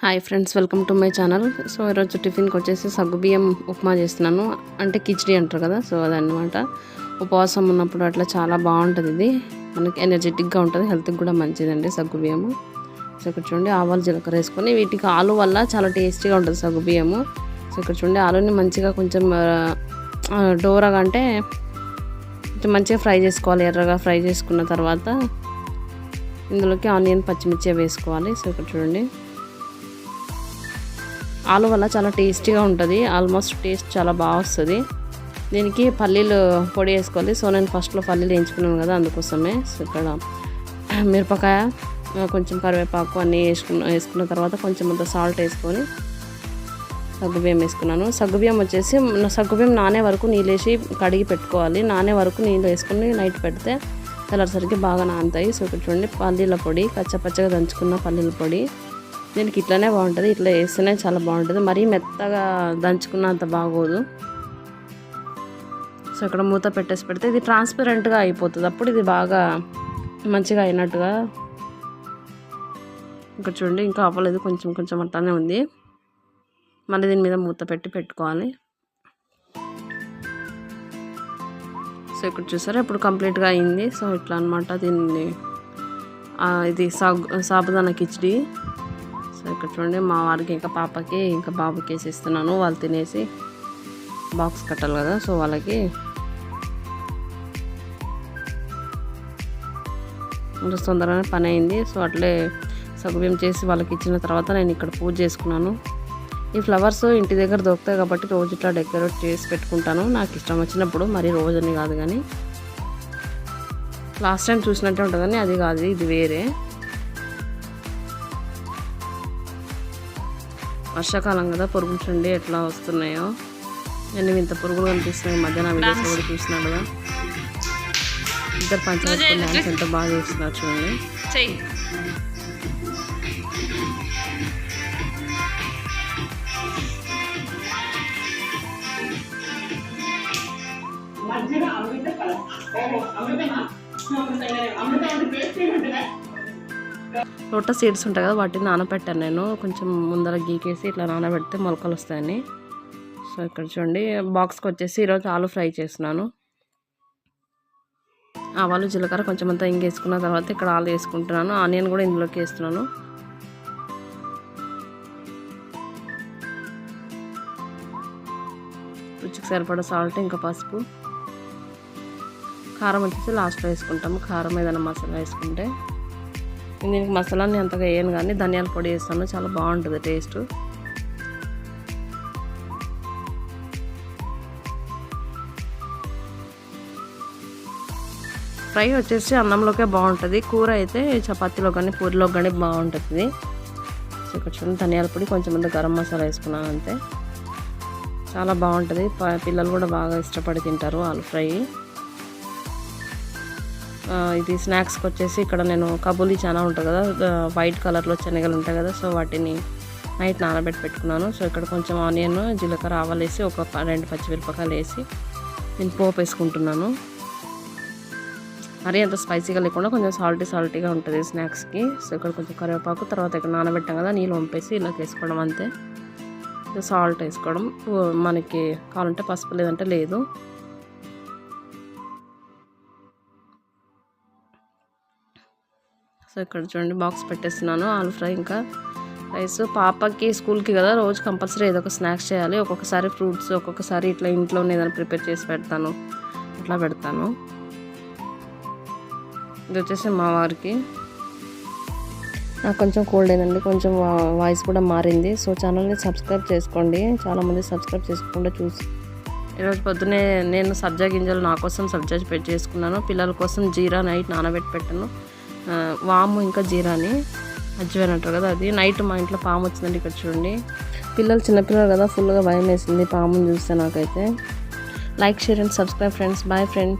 Hi friends, welcome to my channel. So ఈరోజు టిఫిన్కి వచ్చేసి సగ్గుబియ్యం ఉప్మా చేస్తున్నాను. అంటే కిచిడి అంటారు కదా, సో అదనమాట. ఉపవాసం ఉన్నప్పుడు అట్లా చాలా బాగుంటుంది. ఇది మనకి ఎనర్జెటిక్గా ఉంటుంది, హెల్త్కి కూడా మంచిదండి సగ్గుబియ్యము. సో ఇక్కడ చూడండి, ఆవాలు జీలకర్ర వేసుకొని వీటికి ఆలు వల్ల చాలా టేస్టీగా ఉంటుంది సగ్గుబియ్యము. సో ఇక్కడ చూడండి, ఆలుని మంచిగా కొంచెం డోరగా అంటే కొంచెం మంచిగా ఫ్రై చేసుకోవాలి. ఎర్రగా ఫ్రై చేసుకున్న తర్వాత ఇందులోకి ఆనియన్ పచ్చిమిర్చి వేసుకోవాలి. సో ఇక్కడ చూడండి, ఆలు వల్ల చాలా టేస్టీగా ఉంటుంది. ఆల్మోస్ట్ టేస్ట్ చాలా బాగా వస్తుంది. దీనికి పల్లీలు పొడి వేసుకోవాలి. సో నేను ఫస్ట్లో పల్లీలు వేయించుకున్నాను కదా, అందుకోసమే. సో ఇక్కడ మిరపకాయ, కొంచెం కరివేపాకు అన్నీ వేసుకున్న తర్వాత కొంచెం అంత సాల్ట్ వేసుకొని సగ్గుబియ్యం వేసుకున్నాను. సగ్గుబియ్యం వచ్చేసి సగ్గుబియ్యం నానే వరకు నీళ్ళు వేసి కడిగి పెట్టుకోవాలి. నానే వరకు నీళ్ళు వేసుకుని నైట్ పెడితే తెల్లసరికి బాగా నానుతాయి. సో ఇక్కడ చూడండి, పల్లీల పొడి, కచ్చపచ్చగా దంచుకున్న పల్లీల పొడి. దీనికి ఇట్లానే బాగుంటుంది, ఇట్లా వేస్తేనే చాలా బాగుంటుంది. మరీ మెత్తగా దంచుకున్న అంత బాగోదు. సో ఇక్కడ మూత పెట్టేసి పెడితే ఇది ట్రాన్స్పరెంట్గా అయిపోతుంది. అప్పుడు ఇది బాగా మంచిగా అయినట్టుగా. ఇక్కడ చూడండి, ఇంకా అవ్వలేదు, కొంచెం కొంచెం అట్లానే ఉంది. మళ్ళీ దీని మీద మూత పెట్టుకోవాలి. సో ఇక్కడ చూసారా, ఇప్పుడు కంప్లీట్గా అయింది. సో ఇట్లా అనమాట దీన్ని. ఇది సాబుదానా కిచిడి. సో ఇక్కడ చూడండి, మా వారికి ఇంకా పాపకి ఇంకా బాబుకి వేసిస్తున్నాను. వాళ్ళు తినేసి బాక్స్ కట్టాలి కదా, సో వాళ్ళకి ఇంకా తొందరగానే పని అయింది. సో అట్లే సగ్గుబియ్యం చేసి వాళ్ళకి ఇచ్చిన తర్వాత నేను ఇక్కడ పూజ చేసుకున్నాను. ఈ ఫ్లవర్స్ ఇంటి దగ్గర దొరుకుతాయి కాబట్టి రోజు ఇట్లా డెకరేట్ చేసి పెట్టుకుంటాను, నాకు ఇష్టం వచ్చినప్పుడు. మరి రోజని కాదు, కానీ లాస్ట్ టైం చూసినట్టే ఉంటుంది, కానీ అది కాదు, ఇది వేరే. వర్షాకాలం కదా, పురుగులు చూడండి ఎట్లా వస్తున్నాయో. నేను ఇంత పురుగులు కనిపిస్తున్నాయి మధ్యాహ్న వీడియోస్ కూడా చూసినా కదా. ఇద్దరు పంచాయతీ డాన్స్ ఎంత బాగా చేస్తున్నారు చూడండి. లోటస్ సీడ్స్ ఉంటాయి కదా, వాటిని నానబెట్టాను నేను. కొంచెం ముందర గీకేసి ఇట్లా నానబెడితే మొలకలు వస్తాయని. సో ఇక్కడ చూడండి, బాక్స్కి వచ్చేసి ఈరోజు ఆలు ఫ్రై చేస్తున్నాను. ఆవాలు జీలకర్ర కొంచెం అంతా ఇంగేసుకున్న తర్వాత ఇక్కడ ఆలు వేసుకుంటున్నాను. ఆనియన్ కూడా ఇందులోకి వేస్తున్నాను. రుచికి సరిపడా సాల్ట్, ఇంకా పసుపు, కారం వచ్చేసి లాస్ట్లో వేసుకుంటాము. కారం ఏదైనా మసాలా వేసుకుంటే. దీనికి మసాలాని అంతగా వేయను, కానీ ధనియాల పొడి వేస్తాను, చాలా బాగుంటుంది టేస్ట్. ఫ్రై వచ్చేసి అన్నంలోకే బాగుంటుంది, కూర అయితే చపాతీలో కానీ పూరిలో కానీ బాగుంటుంది. సో ఇక్కడ చూడండి, ధనియాల పొడి, కొంచెం అంత గరం మసాలా వేసుకున్నాను, అంతే. చాలా బాగుంటుంది, పిల్లలు కూడా బాగా ఇష్టపడి తింటారు ఆలు ఫ్రై. ఇది స్నాక్స్కి వచ్చేసి ఇక్కడ నేను కబూలీ చాలా ఉంటుంది కదా, వైట్ కలర్లో శనగలు ఉంటాయి కదా, సో వాటిని నైట్ పెట్టుకున్నాను. సో ఇక్కడ కొంచెం ఆనియన్, జీలకర్ర, ఆవాలు వేసి ఒక 2 పచ్చిమిరపకాయలు వేసి నేను పోపు వేసుకుంటున్నాను. మరీ అంత స్పైసీగా లేకుండా కొంచెం సాల్టీగా ఉంటుంది స్నాక్స్కి. సో ఇక్కడ కొంచెం కరివేపాకు, తర్వాత ఇక్కడ నానబెట్టాం కదా, నీళ్ళు వంపేసి ఇలా వేసుకోవడం, అంతే. సాల్ట్ వేసుకోవడం, మనకి కావాలంటే పసుపు, లేదంటే లేదు. సో ఇక్కడ చూడండి, బాక్స్ పెట్టేస్తున్నాను ఆలు ఫ్రై, ఇంకా రైస్. పాపకి స్కూల్కి కదా, రోజు కంపల్సరీ ఏదో ఒక స్నాక్స్ చేయాలి. ఒక్కొక్కసారి ఫ్రూట్స్, ఒక్కొక్కసారి ఇట్లా ఇంట్లోనే ఏదైనా ప్రిపేర్ చేసి పెడతాను, అట్లా పెడతాను. ఇది వచ్చేసి మా వారికి. నాకు కొంచెం కోల్డ్ అయిందండి, కొంచెం వాయిస్ కూడా మారింది. సో ఛానల్ని సబ్స్క్రైబ్ చేసుకోండి, చాలామంది సబ్స్క్రైబ్ చేసుకోకుండా ఈరోజు పొద్దునే నేను సబ్జా గింజలు నా కోసం సబ్జా చేసుకున్నాను. పిల్లల కోసం జీరా నైట్ పెట్టాను. వాము ఇంకా జీరాని అజ్జవేన్ అంటారు కదా, అది. నైట్ మా ఇంట్లో పాము వచ్చిందండి. ఇక్కడ చూడండి, చిన్నపిల్లలు కదా, ఫుల్గా భయం వేసింది పాముని చూస్తే నాకైతే. Like, share and subscribe friends. Bye friends.